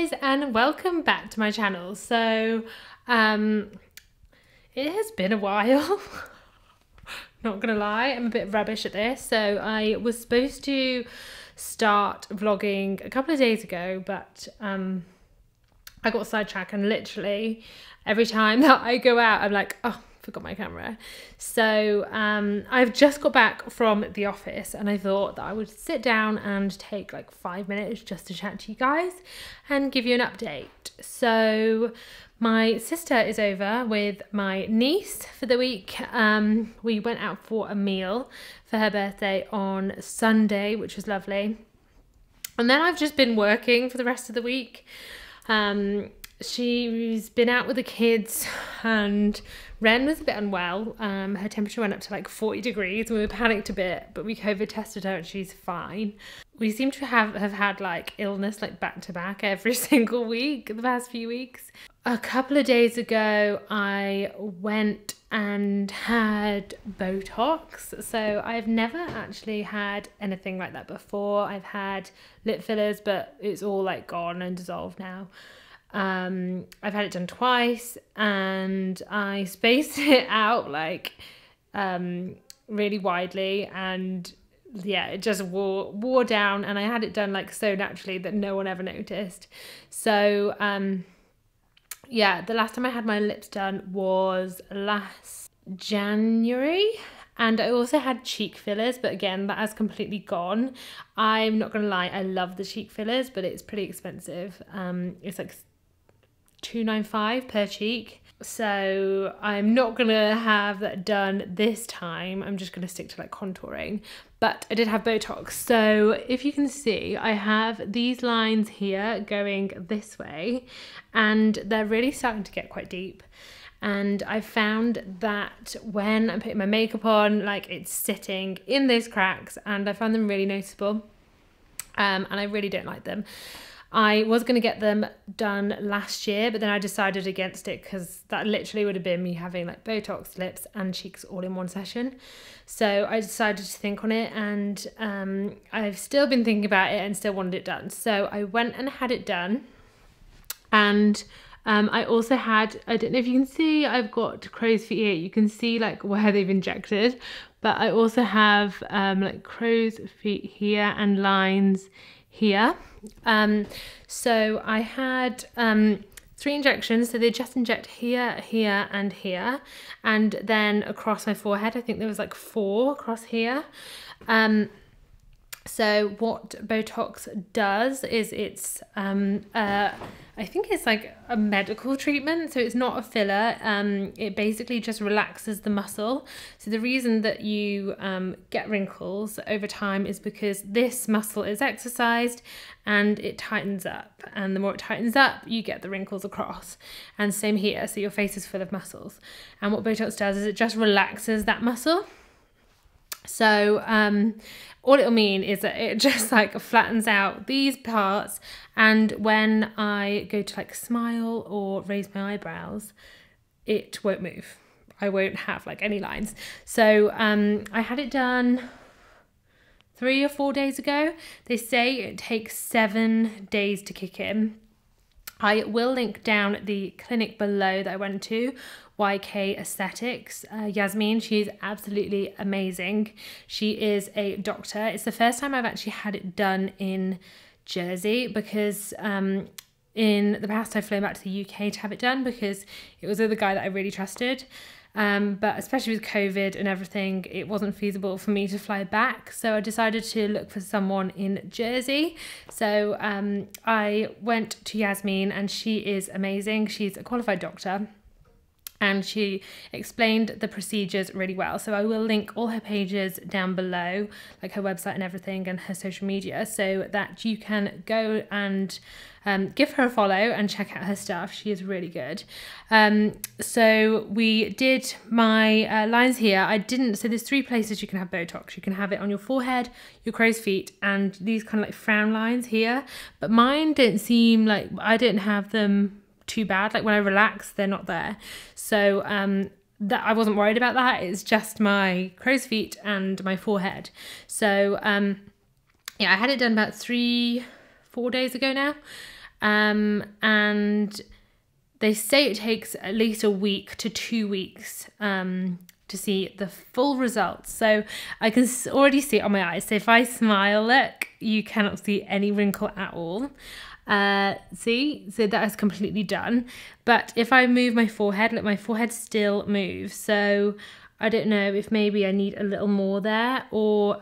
guys, and welcome back to my channel. So it has been a while. Not gonna lie, I'm a bit rubbish at this. So I was supposed to start vlogging a couple of days ago, but I got sidetracked, and literally every time that I go out I'm like, oh, forgot my camera. So I've just got back from the office, and I thought that I would sit down and take like 5 minutes just to chat to you guys and give you an update. So my sister is over with my niece for the week. We went out for a meal for her birthday on Sunday, which was lovely. And then I've just been working for the rest of the week. She's been out with the kids, and Ren was a bit unwell. Her temperature went up to like 40 degrees and we were panicked a bit, but we COVID tested her and she's fine. We seem to have had like illness like back to back every single week the past few weeks. A couple of days ago I went and had Botox. So I've never actually had anything like that before. I've had lip fillers, but it's all like gone and dissolved now. I've had it done twice, and I spaced it out like really widely, and yeah, it just wore down, and I had it done like so naturally that no one ever noticed. So yeah, the last time I had my lips done was last January. And I also had cheek fillers, but again, that has completely gone. I'm not gonna lie, I love the cheek fillers, but it's pretty expensive. It's like $2.95 per cheek. So I'm not gonna have that done this time. I'm just gonna stick to like contouring. But I did have Botox. So if you can see, I have these lines here going this way, and they're really starting to get quite deep. And I found that when I'm putting my makeup on, like it's sitting in those cracks, and I found them really noticeable. And I really don't like them. I was going to get them done last year, but then I decided against it because that literally would have been me having like Botox, lips and cheeks all in one session. So I decided to think on it, and I've still been thinking about it and still wanted it done. So I went and had it done. And I also had, I don't know if you can see, I've got crow's feet here. You can see like where they've injected, but I also have like crow's feet here and lines here. So I had 3 injections. So they just inject here, here and here, and then across my forehead. I think there was like 4 across here. So what Botox does is it's I think it's like a medical treatment, so it's not a filler. It basically just relaxes the muscle. So the reason that you get wrinkles over time is because this muscle is exercised and it tightens up, and the more it tightens up, you get the wrinkles across. And same here, so your face is full of muscles, and what Botox does is it just relaxes that muscle. So all it'll mean is that it just like flattens out these parts, and when I go to like smile or raise my eyebrows, it won't move. I won't have like any lines. So I had it done 3 or 4 days ago. They say it takes 7 days to kick in. I will link down the clinic below that I went to, YK Aesthetics. Yasmin, she's absolutely amazing. She is a doctor. It's the first time I've actually had it done in Jersey, because in the past I've flown back to the UK to have it done because it was with a guy that I really trusted. But especially with COVID and everything, it wasn't feasible for me to fly back. So I decided to look for someone in Jersey. So I went to Yasmin, and she is amazing. She's a qualified doctor, and she explained the procedures really well. So I will link all her pages down below, like her website and everything, and her social media, so that you can go and give her a follow and check out her stuff. She is really good. So we did my lines here. So there's 3 places you can have Botox. You can have it on your forehead, your crow's feet, and these kind of like frown lines here. But mine didn't seem like, I didn't have them too bad. Like when I relax, they're not there. So that I wasn't worried about that. It's just my crow's feet and my forehead. So yeah, I had it done about 3-4 days ago now. And they say it takes at least a week to 2 weeks to see the full results. So I can already see it on my eyes. So if I smile, look, you cannot see any wrinkle at all. See, so that is completely done. But if I move my forehead, look, my forehead still moves. So I don't know if maybe I need a little more there, or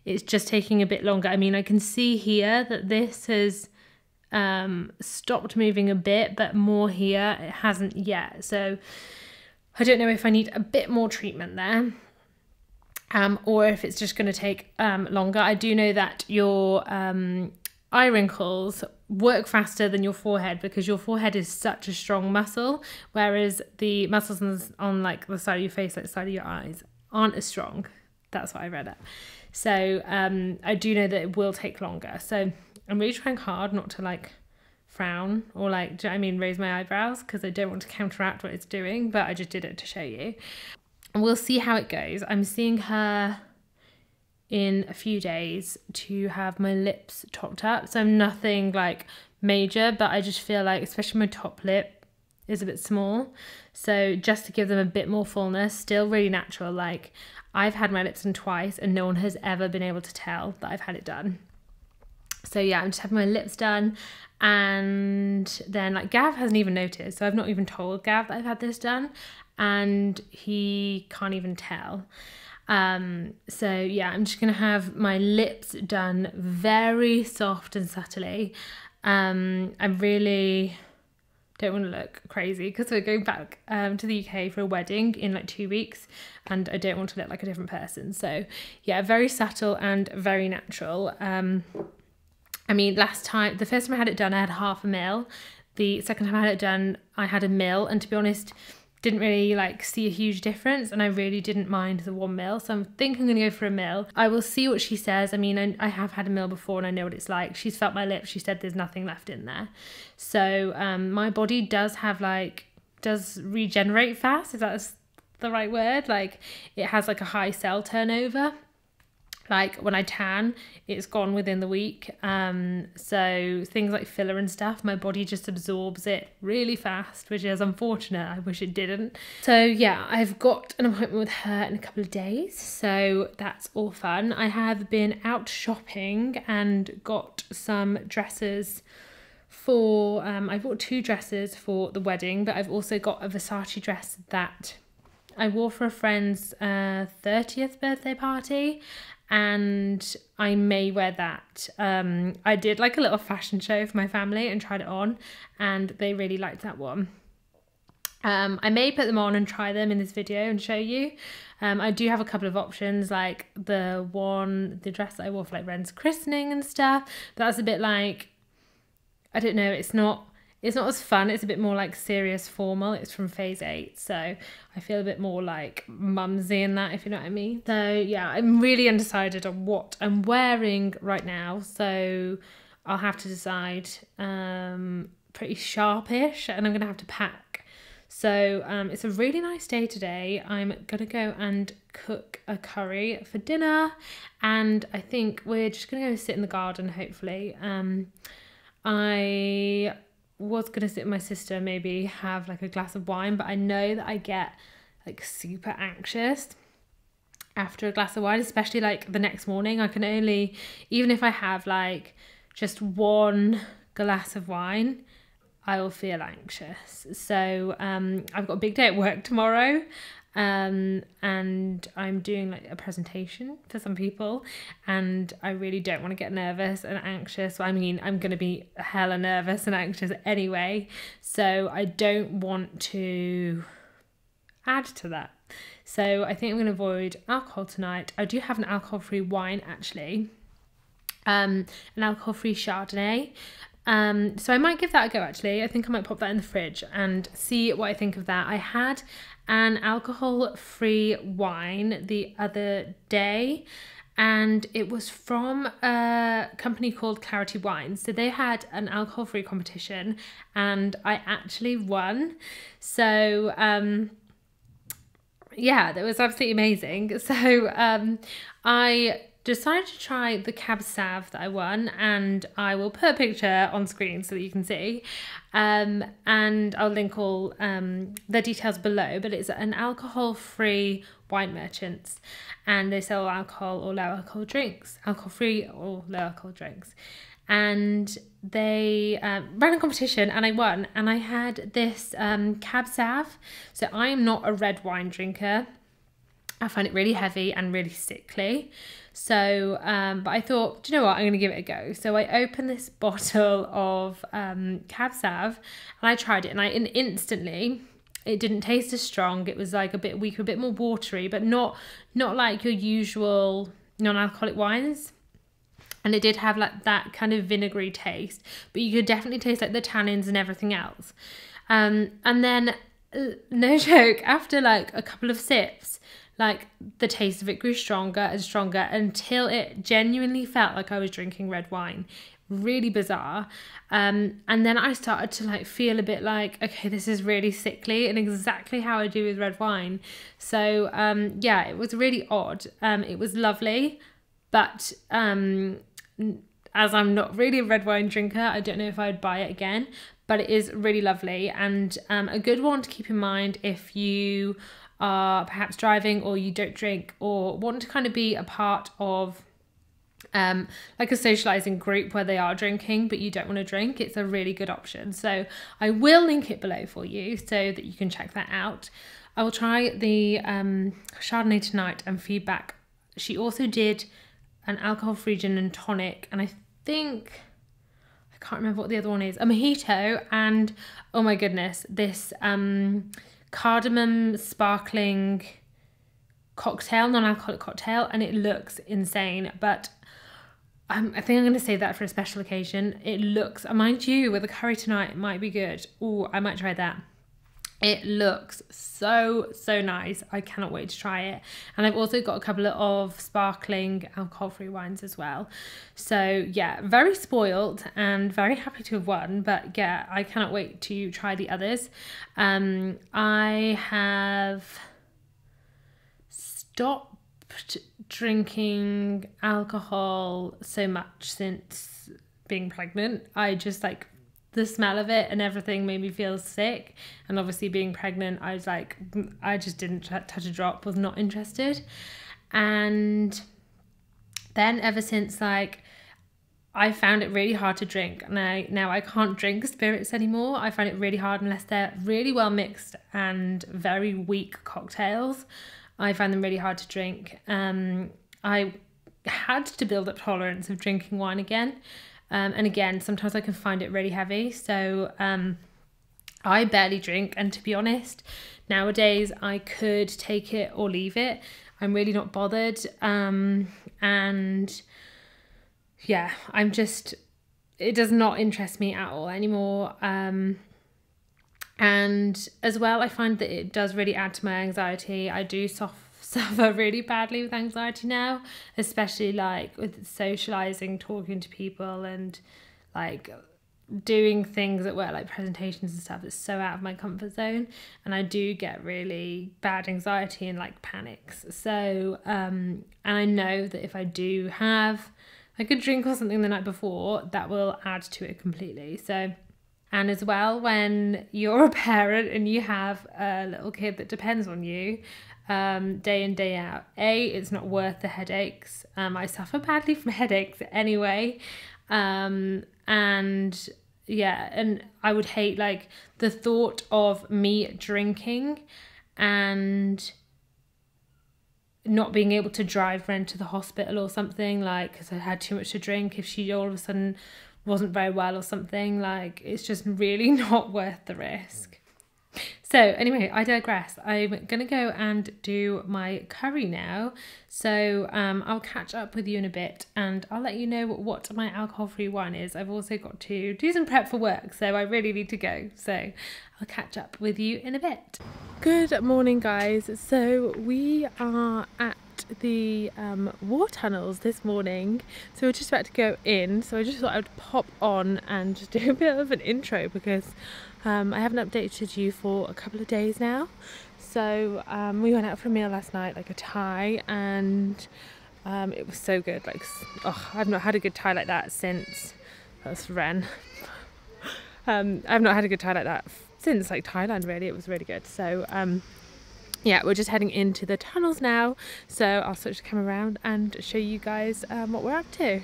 it's just taking a bit longer. I mean, I can see here that this has stopped moving a bit, but more here, it hasn't yet. So I don't know if I need a bit more treatment there, or if it's just going to take longer. I do know that your eye wrinkles work faster than your forehead, because your forehead is such a strong muscle, whereas the muscles on like the side of your face, like the side of your eyes, aren't as strong. That's what I read up. So I do know that it will take longer. So I'm really trying hard not to like frown or like, do you know what I mean, raise my eyebrows, because I don't want to counteract what it's doing, but I just did it to show you. And we'll see how it goes. I'm seeing her in a few days to have my lips topped up. So nothing like major, but I just feel like, especially my top lip is a bit small. So just to give them a bit more fullness, still really natural. Like, I've had my lips done twice and no one has ever been able to tell that I've had it done. So yeah, I'm just having my lips done. And then like Gav hasn't even noticed. So I've not even told Gav that I've had this done, and he can't even tell. So yeah, I'm just gonna have my lips done very soft and subtly. I really don't want to look crazy because we're going back to the UK for a wedding in like 2 weeks, and I don't want to look like a different person. So yeah, very subtle and very natural. I mean, the first time I had it done, I had 0.5 mil. The second time I had it done, I had 1 mil, and to be honest, didn't really like see a huge difference, and I really didn't mind the 1 mil. So I think I'm gonna go for 1 mil. I will see what she says. I mean, I have had 1 mil before and I know what it's like. She's felt my lips. She said there's nothing left in there. So my body does regenerate fast, if that's the right word. Like, it has like a high cell turnover. Like when I tan, it's gone within the week. So things like filler and stuff, my body just absorbs it really fast, which is unfortunate. I wish it didn't. So yeah, I've got an appointment with her in a couple of days. So that's all fun. I have been out shopping and got some dresses for, I bought 2 dresses for the wedding, but I've also got a Versace dress that I wore for a friend's 30th birthday party, and I may wear that. I did like a little fashion show for my family and tried it on, and they really liked that one. I may put them on and try them in this video and show you. I do have a couple of options, like the dress that I wore for like Ren's christening and stuff. But that's a bit like, I don't know, it's not as fun. It's a bit more like serious formal. It's from Phase 8, so I feel a bit more like mumsy in that, if you know what I mean. So yeah, I'm really undecided on what I'm wearing right now, so I'll have to decide pretty sharpish, and I'm gonna have to pack. So it's a really nice day today. I'm gonna go and cook a curry for dinner, and I think we're just gonna go sit in the garden, hopefully. I was gonna sit with my sister, maybe have like a glass of wine, but I know that I get like super anxious after a glass of wine, especially like the next morning. I can only, even if I have like just 1 glass of wine, I will feel anxious. So I've got a big day at work tomorrow, and I'm doing like a presentation for some people, and I really don't want to get nervous and anxious. I mean, I'm going to be hella nervous and anxious anyway, so I don't want to add to that. So I think I'm going to avoid alcohol tonight. I do have an alcohol-free wine actually, an alcohol-free Chardonnay. So I might give that a go actually. I think I might pop that in the fridge and see what I think of that. I had an alcohol-free wine the other day, and it was from a company called Clarity Wines. So they had an alcohol-free competition and I actually won. So yeah, that was absolutely amazing. So I decided to try the Cab Sav that I won, and I will put a picture on screen so that you can see, and I'll link all the details below, but it's an alcohol-free wine merchants, and they sell alcohol or low alcohol drinks, alcohol-free or low alcohol drinks. And they ran a competition and I won, and I had this Cab Sav. So I am not a red wine drinker. I find it really heavy and really sickly. So, but I thought, do you know what, I'm going to give it a go. So I opened this bottle of Cab Sav and I tried it, and instantly it didn't taste as strong. It was like a bit weaker, a bit more watery, but not like your usual non-alcoholic wines. And it did have like that kind of vinegary taste, but you could definitely taste like the tannins and everything else. And then, no joke, after like a couple of sips, like the taste of it grew stronger and stronger until it genuinely felt like I was drinking red wine. Really bizarre. And then I started to like feel a bit like, okay, this is really sickly, and exactly how I do with red wine. So yeah, it was really odd. It was lovely, but as I'm not really a red wine drinker, I don't know if I'd buy it again, but it is really lovely, and a good one to keep in mind if you are perhaps driving or you don't drink or want to kind of be a part of like a socializing group where they are drinking but you don't want to drink. It's a really good option. So I will link it below for you so that you can check that out. I will try the Chardonnay tonight and feedback. She also did an alcohol-free gin and tonic, and I think, I can't remember what the other one is, a mojito, and oh my goodness, this cardamom sparkling cocktail, non-alcoholic cocktail, and it looks insane. But I think I'm going to save that for a special occasion. It looks, mind you, with a curry tonight, it might be good. Oh, I might try that. It looks so nice. I cannot wait to try it. And I've also got a couple of sparkling alcohol-free wines as well. So yeah, very spoiled and very happy to have won. But yeah, I cannot wait to try the others. I have stopped drinking alcohol so much since being pregnant. I just like, the smell of it and everything made me feel sick, and obviously being pregnant, I was like, I just didn't touch a drop, was not interested. And then ever since, like, I found it really hard to drink, and now I can't drink spirits anymore. I find it really hard unless they're really well mixed and very weak cocktails. I find them really hard to drink. I had to build up tolerance of drinking wine again. And again, sometimes I can find it really heavy. So I barely drink. And to be honest, nowadays I could take it or leave it. I'm really not bothered. And yeah, it does not interest me at all anymore. And as well, I find that it does really add to my anxiety. I do suffer really badly with anxiety now, especially like with socializing, talking to people, and like doing things at work, like presentations and stuff. It's so out of my comfort zone, and I do get really bad anxiety and like panics. So and I know that if I do have like a drink or something the night before, that will add to it completely. So, and as well, when you're a parent and you have a little kid that depends on you day in, day out, it's not worth the headaches. I suffer badly from headaches anyway. And yeah, and I would hate like the thought of me drinking and not being able to drive Ren to the hospital or something, like because I had too much to drink. If she all of a sudden wasn't very well or something, like it's just really not worth the risk. So anyway, I digress. I'm going to go and do my curry now. So I'll catch up with you in a bit, and I'll let you know what my alcohol-free wine is. I've also got to do some prep for work, so I really need to go. So I'll catch up with you in a bit. Good morning, guys. So we are at the war tunnels this morning. So we're just about to go in. So I just thought I'd pop on and just do a bit of an intro because I haven't updated you for a couple of days now. So we went out for a meal last night, like a Thai, and It was so good. Like, oh, I've not had a good Thai like that since, that's Ren. I've not had a good Thai like that since like Thailand, really. It was really good. So yeah, we're just heading into the tunnels now, so I'll switch the camera around and show you guys what we're up to.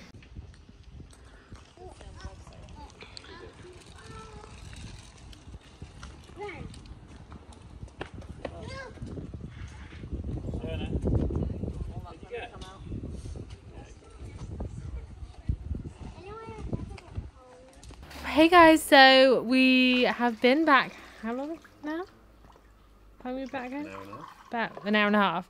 Hey guys, so we have been back, how long now? How long have we been back again? About an hour and a half.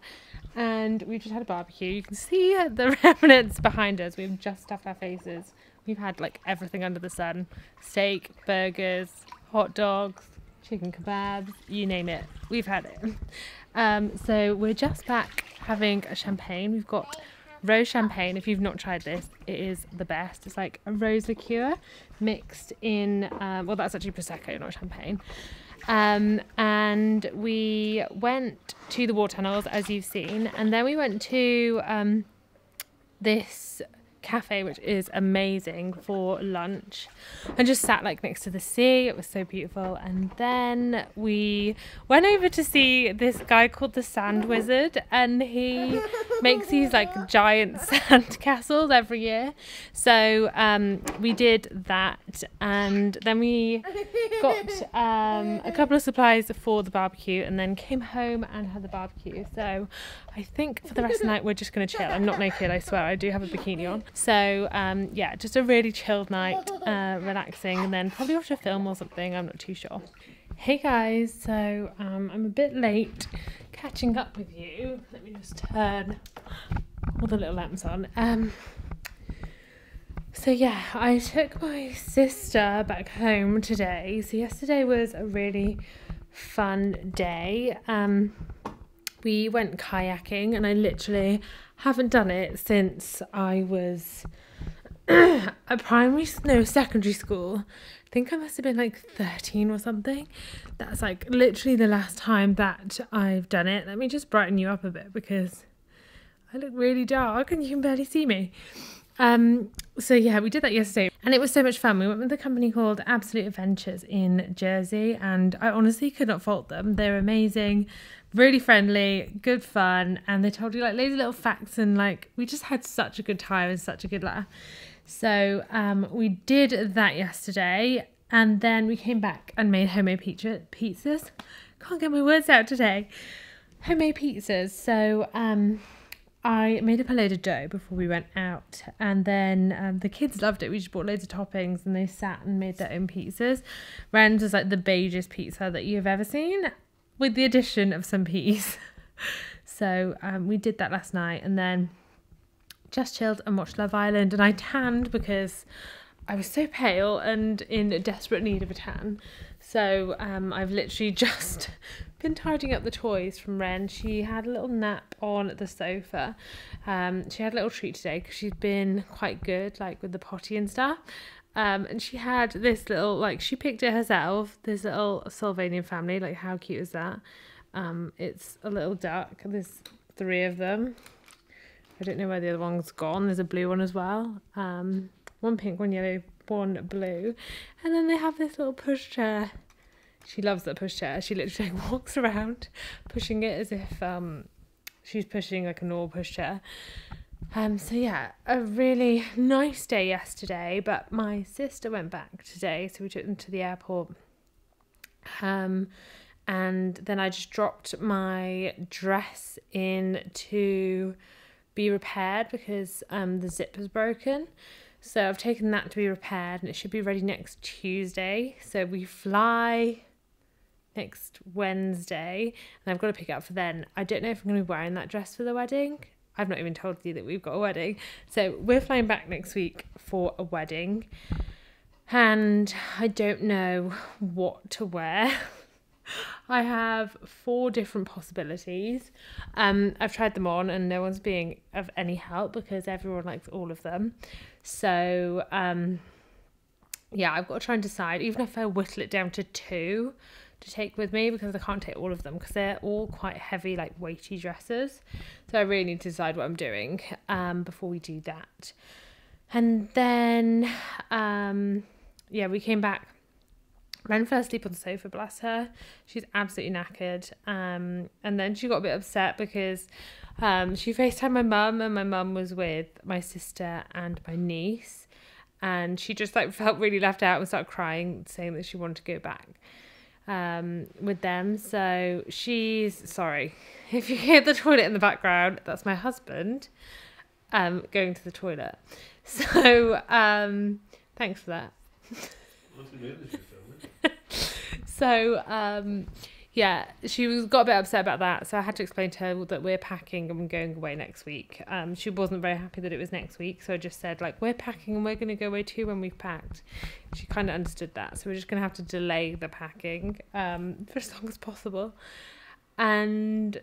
And we've just had a barbecue. You can see the remnants behind us. We've just stuffed our faces. We've had like everything under the sun. Steak, burgers, hot dogs, chicken kebabs, you name it. We've had it. So we're just back having a champagne. We've got rose champagne. If you've not tried this, it is the best. It's like a rose liqueur mixed in, well, that's actually Prosecco, not champagne. And we went to the water tunnels, as you've seen, and then we went to this cafe, which is amazing, for lunch, and just sat like next to the sea. It was so beautiful. And then we went over to see this guy called the Sand Wizard, and he makes these like giant sand castles every year. So we did that, and then we got a couple of supplies for the barbecue, and then came home and had the barbecue. So I think for the rest of the night we're just going to chill. I'm not naked, I swear. I do have a bikini on. So yeah, just a really chilled night, relaxing, and then probably watch a film or something. I'm not too sure. Hey guys, so I'm a bit late catching up with you. Let me just turn all the little lamps on. So yeah, I took my sister back home today. So yesterday was a really fun day. We went kayaking, and I literally haven't done it since I was at secondary school. I think I must have been like 13 or something. That's like literally the last time that I've done it. Let me just brighten you up a bit because I look really dark and you can barely see me. So yeah, we did that yesterday, and it was so much fun. We went with a company called Absolute Adventures in Jersey, and I honestly could not fault them. They're amazing, really friendly, good fun, and they told you like loads of little facts, and like we just had such a good time and such a good laugh. So we did that yesterday, and then we came back and made homemade pizzas. Can't get my words out today. Homemade pizzas. So I made up a load of dough before we went out, and then the kids loved it. We just bought loads of toppings, and they sat and made their own pizzas. Ren's was like the beigest pizza that you've ever seen, with the addition of some peas. So we did that last night, and then just chilled and watched Love Island, and I tanned because I was so pale and in desperate need of a tan. So I've literally just been tidying up the toys from Ren. She had a little nap on the sofa. She had a little treat today because she's been quite good, like with the potty and stuff. And she had this little, like, she picked it herself, this little Sylvanian family. Like, how cute is that? It's a little duck. There's 3 of them. I don't know where the other one's gone. There's a blue one as well. One pink, one yellow, one blue. And then they have this little pushchair. She loves that pushchair. She literally walks around pushing it as if she's pushing like a normal pushchair. So yeah, a really nice day yesterday, but my sister went back today, so we took them to the airport. And then I just dropped my dress in to be repaired because the zip was broken. So I've taken that to be repaired, and it should be ready next Tuesday. So we fly next Wednesday, and I've got to pick it up for then. I don't know if I'm going to be wearing that dress for the wedding. I've not even told you that we've got a wedding. So we're flying back next week for a wedding, and I don't know what to wear. I have 4 different possibilities. I've tried them on, and no one's being of any help because everyone likes all of them. So yeah, I've got to try and decide. Even if I whittle it down to 2 to take with me because I can't take all of them because they're all quite heavy, like weighty dresses. So I really need to decide what I'm doing before we do that. And then, yeah, we came back. Ren fell asleep on the sofa, bless her. She's absolutely knackered. And then she got a bit upset because she FaceTimed my mum, and my mum was with my sister and my niece. And she just like felt really left out and started crying, saying that she wanted to go back with them. So she's, sorry, if you hear the toilet in the background, that's my husband going to the toilet. So thanks for that. So yeah, she got a bit upset about that, so I had to explain to her that we're packing and we're going away next week. She wasn't very happy that it was next week, so I just said, like, we're packing and we're going to go away too when we've packed. She kind of understood that, so we're just going to have to delay the packing for as long as possible. And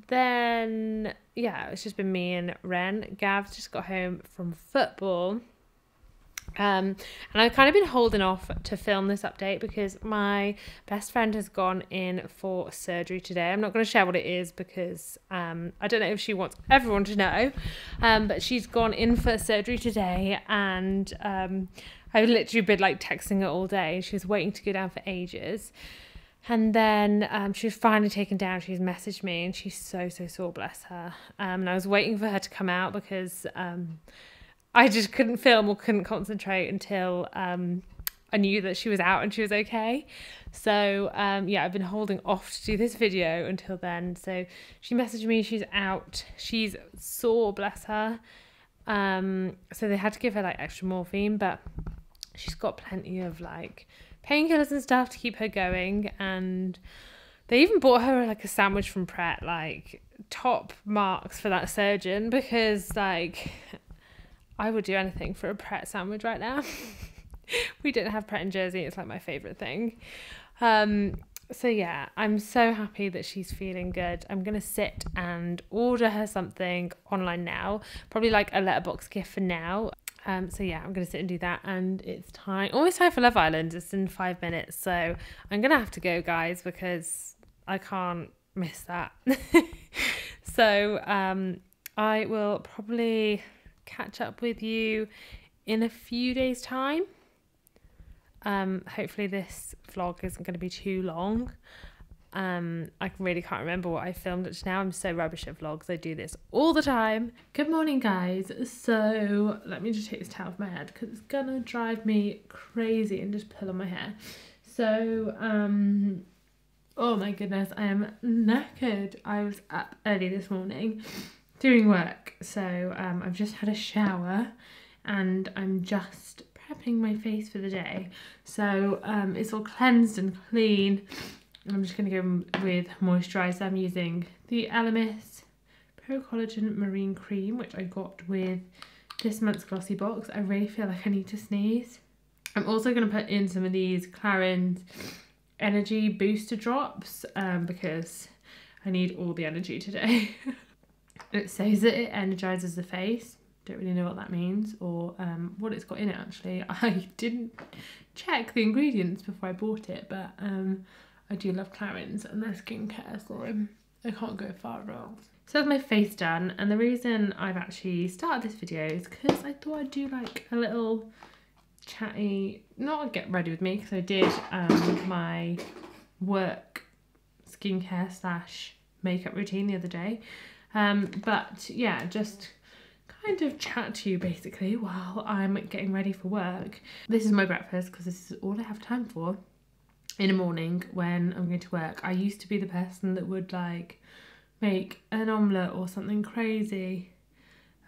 then, yeah, it's just been me and Ren. Gav's just got home from football. And I've kind of been holding off to film this update because my best friend has gone in for surgery today. I'm not going to share what it is because I don't know if she wants everyone to know, but she's gone in for surgery today, and I've literally been like texting her all day. She was waiting to go down for ages, and then she was finally taken down. She's messaged me and she's so sore, bless her. And I was waiting for her to come out because I just couldn't film or couldn't concentrate until I knew that she was out and she was okay. So yeah, I've been holding off to do this video until then. So she messaged me, she's out, she's sore, bless her. So they had to give her like extra morphine, but she's got plenty of like painkillers and stuff to keep her going. And they even bought her like a sandwich from Pret, like top marks for that surgeon, because like I would do anything for a Pret sandwich right now. We didn't have Pret in Jersey. It's like my favourite thing. So yeah, I'm so happy that she's feeling good. I'm going to sit and order her something online now. Probably like a letterbox gift for now. So yeah, I'm going to sit and do that. And it's time, almost time for Love Island. It's in 5 minutes. So I'm going to have to go, guys, because I can't miss that. So I will probably catch up with you in a few days' time. Hopefully this vlog isn't going to be too long. I really can't remember what I filmed up to now. I'm so rubbish at vlogs. I do this all the time. Good morning, guys. So let me just take this towel off my head because it's gonna drive me crazy and just pull on my hair. So oh my goodness, I am knackered. I was up early this morning doing work, so I've just had a shower and I'm just prepping my face for the day. So it's all cleansed and clean, and I'm just going to go with moisturiser. I'm using the Elemis Pro Collagen Marine Cream, which I got with this month's glossy box. I really feel like I need to sneeze. I'm also going to put in some of these Clarins Energy Booster Drops because I need all the energy today. It says that it energizes the face. Don't really know what that means or what it's got in it actually. I didn't check the ingredients before I bought it, but I do love Clarins and their skincare, so I can't go far wrong. So that's my face done, and the reason I've actually started this video is because I thought I'd do like a little chatty, not get ready with me, because I did my work skincare slash makeup routine the other day. But yeah, just kind of chat to you basically while I'm getting ready for work. This is my breakfast because this is all I have time for in the morning when I'm going to work. I used to be the person that would like make an omelette or something crazy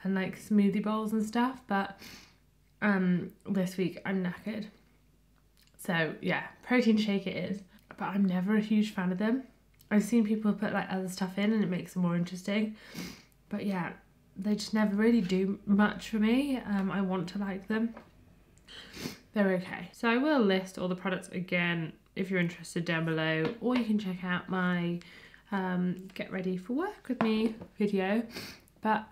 and like smoothie bowls and stuff, but this week I'm knackered. So yeah, protein shake it is, but I'm never a huge fan of them. I've seen people put like other stuff in and it makes them more interesting, but yeah, they just never really do much for me. I want to like them. They're okay. So I will list all the products again if you're interested down below, or you can check out my get ready for work with me video. But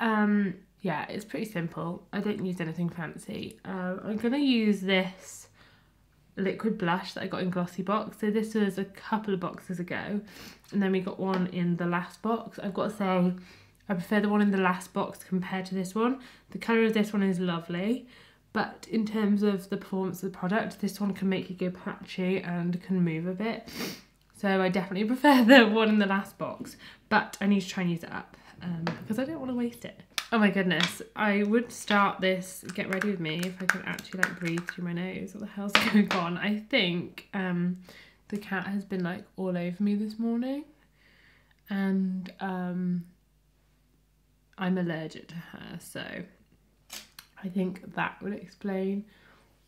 yeah, it's pretty simple. I don't use anything fancy. I'm gonna use this liquid blush that I got in Glossy Box. So this was a couple of boxes ago, and then we got one in the last box. I've got to say, I prefer the one in the last box compared to this one. The colour of this one is lovely, but in terms of the performance of the product, this one can make you go patchy and can move a bit. So I definitely prefer the one in the last box, but I need to try and use it up because I don't want to waste it. Oh my goodness, I would start this Get Ready With Me if I could actually like breathe through my nose. What the hell's going on? I think the cat has been like all over me this morning, and I'm allergic to her, so I think that would explain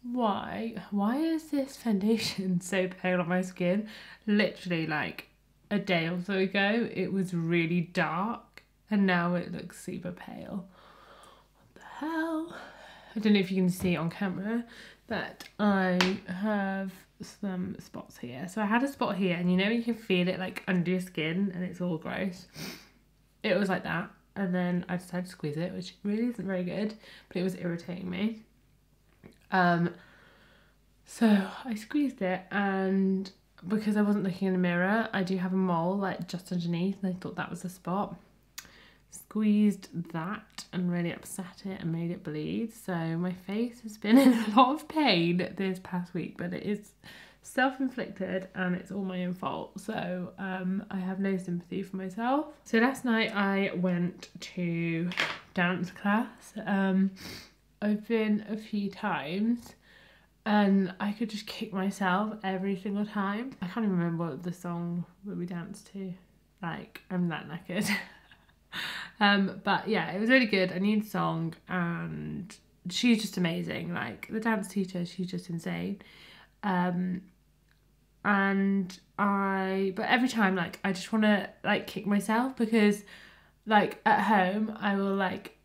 why is this foundation so pale on my skin. Literally like a day or so ago it was really dark and now it looks super pale. What the hell? I don't know if you can see it on camera, but I have some spots here. So I had a spot here, and you know you can feel it like under your skin and it's all gross. It was like that, and then I decided to squeeze it, which really isn't very good, but it was irritating me. So I squeezed it, and because I wasn't looking in the mirror, I do have a mole like just underneath, and I thought that was the spot. Squeezed that and really upset it and made it bleed. So my face has been in a lot of pain this past week, but it is self-inflicted and it's all my own fault. So I have no sympathy for myself. So last night I went to dance class. I've been a few times and I could just kick myself every single time. I can't even remember what the song that we danced to. Like, I'm that knackered. But yeah, it was really good. I knew the song and she's just amazing. Like, the dance teacher, she's just insane. But every time, like, I just want to like kick myself, because like at home I will like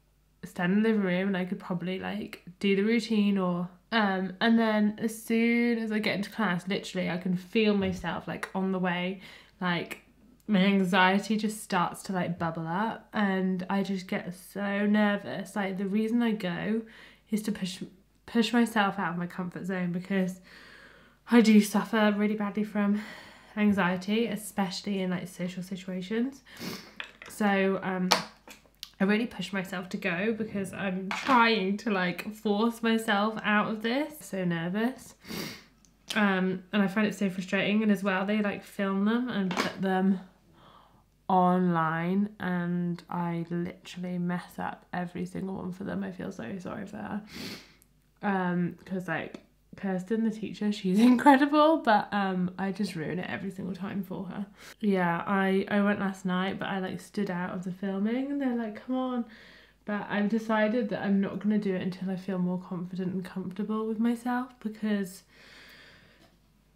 stand in the living room and I could probably like do the routine, or and then as soon as I get into class, literally I can feel myself like on the way, like my anxiety just starts to like bubble up and I just get so nervous. Like, the reason I go is to push myself out of my comfort zone, because I do suffer really badly from anxiety, especially in like social situations. So I really push myself to go because I'm trying to like force myself out of this. So nervous. And I find it so frustrating. And as well, they like film them and put them online, and I literally mess up every single one for them. I feel so sorry for her. Because like Kirsten, the teacher, she's incredible, but I just ruin it every single time for her. Yeah, I went last night, but I like stood out of the filming and they're like, come on. But I've decided that I'm not going to do it until I feel more confident and comfortable with myself, because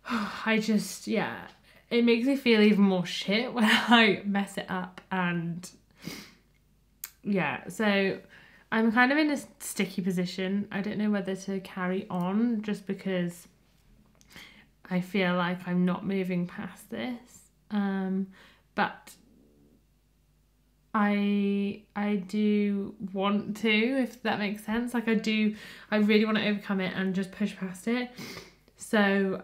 I just, yeah, it makes me feel even more shit when I mess it up. And yeah, so I'm kind of in a sticky position. I don't know whether to carry on, just because I feel like I'm not moving past this. But I do want to, if that makes sense. Like, I really want to overcome it and just push past it. So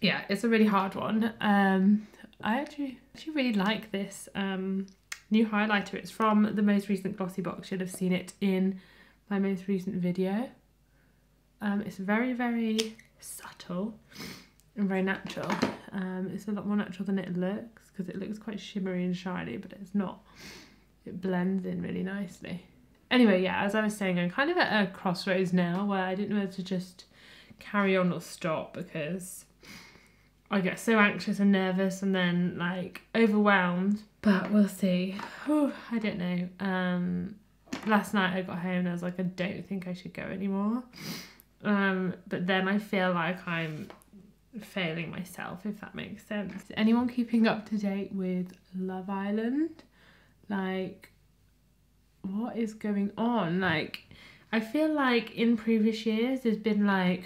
yeah, it's a really hard one. I actually really like this new highlighter. It's from the most recent Glossy Box. You'll have seen it in my most recent video. It's very, very subtle and very natural. It's a lot more natural than it looks, because it looks quite shimmery and shiny, but it's not. It blends in really nicely. Anyway, yeah, as I was saying, I'm kind of at a crossroads now where I didn't know whether to just carry on or stop, because I get so anxious and nervous and then like overwhelmed. But we'll see. Whew, I don't know. Last night I got home and I was like, I don't think I should go anymore. But then I feel like I'm failing myself, if that makes sense. Is anyone keeping up to date with Love Island? Like, what is going on? Like, I feel like in previous years there's been like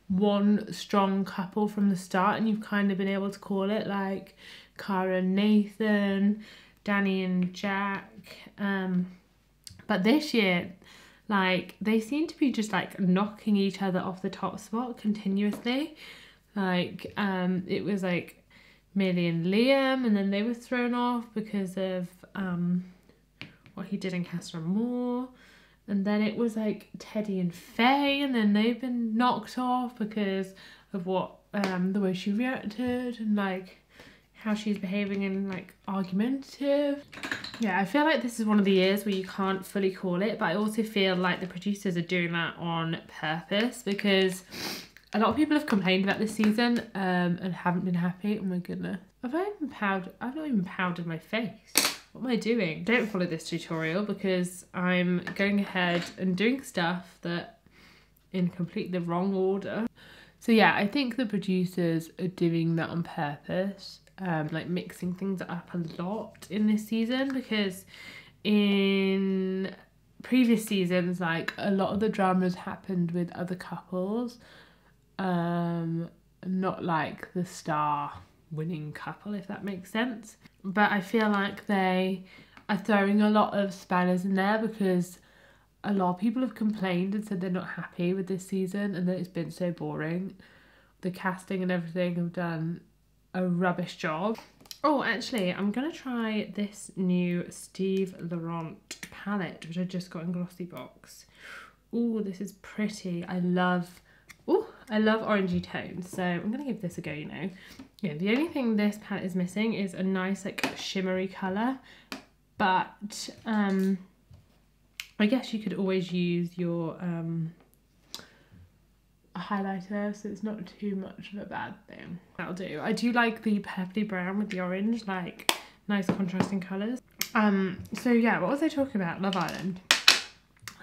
one strong couple from the start, and you've kind of been able to call it, like Cara and Nathan, Danny and Jack. But this year, Like, they seem to be just like knocking each other off the top spot continuously. Like, it was like Millie and Liam, and then they were thrown off because of what he did in Casa Amor. And then it was like Teddy and Faye, and then they've been knocked off because of what the way she reacted and like how she's behaving and like argumentative. Yeah, I feel like this is one of the years where you can't fully call it, but I also feel like the producers are doing that on purpose, because a lot of people have complained about this season and haven't been happy. Oh my goodness. I've not even powdered my face. What am I doing? Don't follow this tutorial because I'm going ahead and doing stuff that in completely the wrong order. So yeah, I think the producers are doing that on purpose, like mixing things up a lot in this season, because in previous seasons, like a lot of the dramas happened with other couples, not like the star winning couple, if that makes sense. But I feel like they are throwing a lot of spanners in there because a lot of people have complained and said they're not happy with this season and that it's been so boring. The casting and everything have done a rubbish job. Oh, actually, I'm going to try this new Steve Laurent palette, which I just got in Glossy Box. Oh, this is pretty. I love orangey tones, so I'm going to give this a go, you know. Yeah, the only thing this palette is missing is a nice, like, shimmery colour. But, I guess you could always use your highlighter, so it's not too much of a bad thing. That'll do. I do like the purpley brown with the orange, like, nice contrasting colours. So yeah, what was I talking about? Love Island.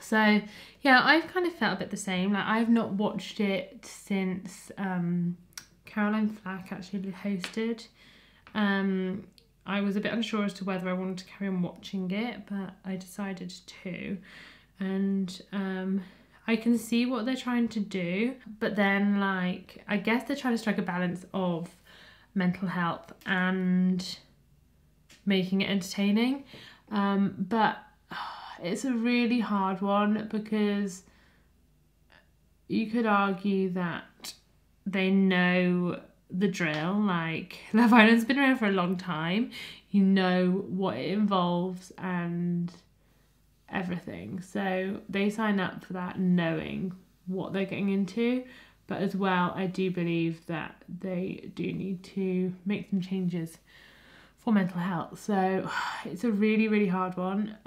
So yeah, I've kind of felt a bit the same. Like, I've not watched it since Caroline Flack actually hosted. I was a bit unsure as to whether I wanted to carry on watching it, but I decided to. And I can see what they're trying to do, but then, like, I guess they're trying to strike a balance of mental health and making it entertaining. But it's a really hard one, because you could argue that they know the drill. Like, Love Island's been around for a long time. You know what it involves and everything. So they sign up for that knowing what they're getting into. But as well, I do believe that they do need to make some changes for mental health. So it's a really, really hard one.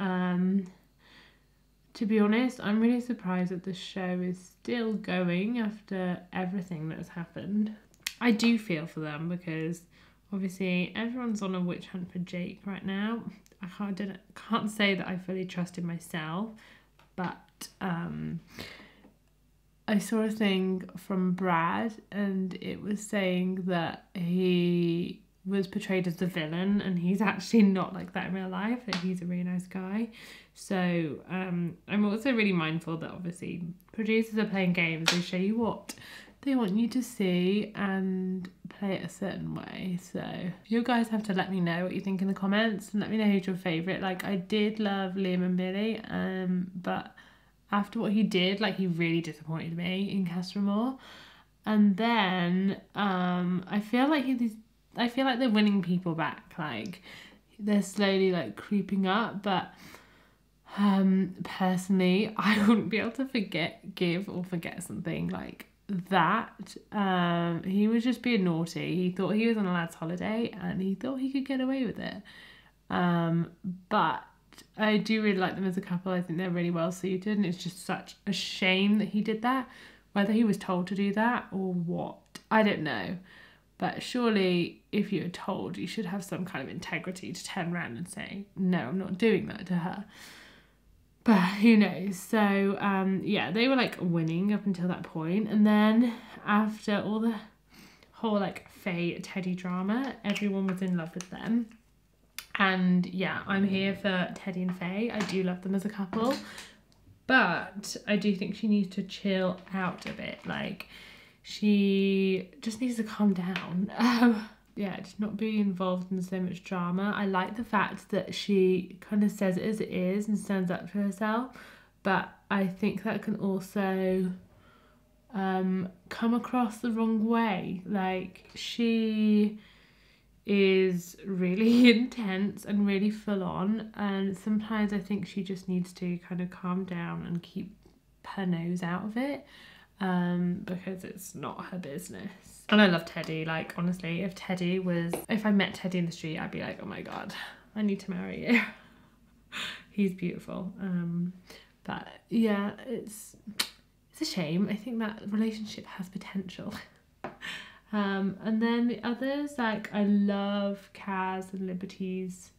To be honest, I'm really surprised that the show is still going after everything that's happened. I do feel for them, because obviously everyone's on a witch hunt for Jake right now. I can't say that I fully trusted myself, but I saw a thing from Brad, and it was saying that he was portrayed as the villain, and he's actually not like that in real life, and he's a really nice guy. So I'm also really mindful that obviously producers are playing games. They show you what they want you to see and play it a certain way. So you guys have to let me know what you think in the comments, and let me know who's your favourite. Like, I did love Liam and Billy, but after what he did, like, he really disappointed me in Casa Amor. And then I feel like they're winning people back. Like, they're slowly like creeping up, but personally, I wouldn't be able to forget something like that. He was just being naughty. He thought he was on a lad's holiday and he thought he could get away with it. But I do really like them as a couple. I think they're really well suited, and it's just such a shame that he did that. Whether he was told to do that or what, I don't know. But surely, if you're told, you should have some kind of integrity to turn around and say, no, I'm not doing that to her. But who knows? So, yeah, they were like winning up until that point. And then after all the whole like Faye Teddy drama, everyone was in love with them. And yeah, I'm here for Teddy and Faye. I do love them as a couple. But I do think she needs to chill out a bit. Like, she just needs to calm down. Yeah, just not be involved in so much drama. I like the fact that she kind of says it as it is and stands up for herself. but I think that can also come across the wrong way. Like, she is really intense and really full on, and sometimes I think she just needs to kind of calm down and keep her nose out of it, because it's not her business. And I love Teddy. Like, honestly, if I met Teddy in the street, I'd be like, oh my god, I need to marry you. He's beautiful. But yeah, it's a shame. I think that relationship has potential. And then the others, like, I love Kaz and Liberty's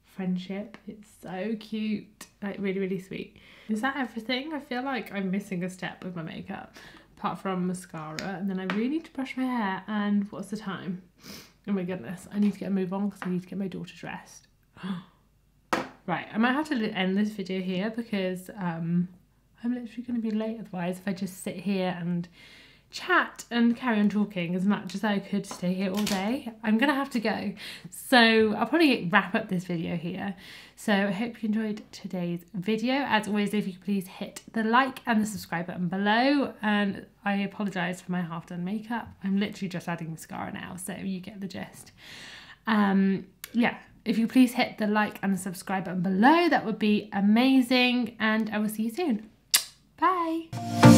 friendship. It's so cute, like really, really sweet. Is that everything? I feel like I'm missing a step with my makeup, apart from mascara, and then I really need to brush my hair. And what's the time? Oh my goodness, I need to get a move on because I need to get my daughter dressed. Right, I might have to end this video here because I'm literally going to be late otherwise if I just sit here and chat and carry on talking as much as I could stay here all day. I'm gonna have to go, so I'll probably wrap up this video here. So I hope you enjoyed today's video. As always, if you could please hit the like and the subscribe button below, and I apologize for my half done makeup. I'm literally just adding mascara now, so you get the gist. Yeah, if you please hit the like and the subscribe button below, that would be amazing, and I will see you soon. Bye.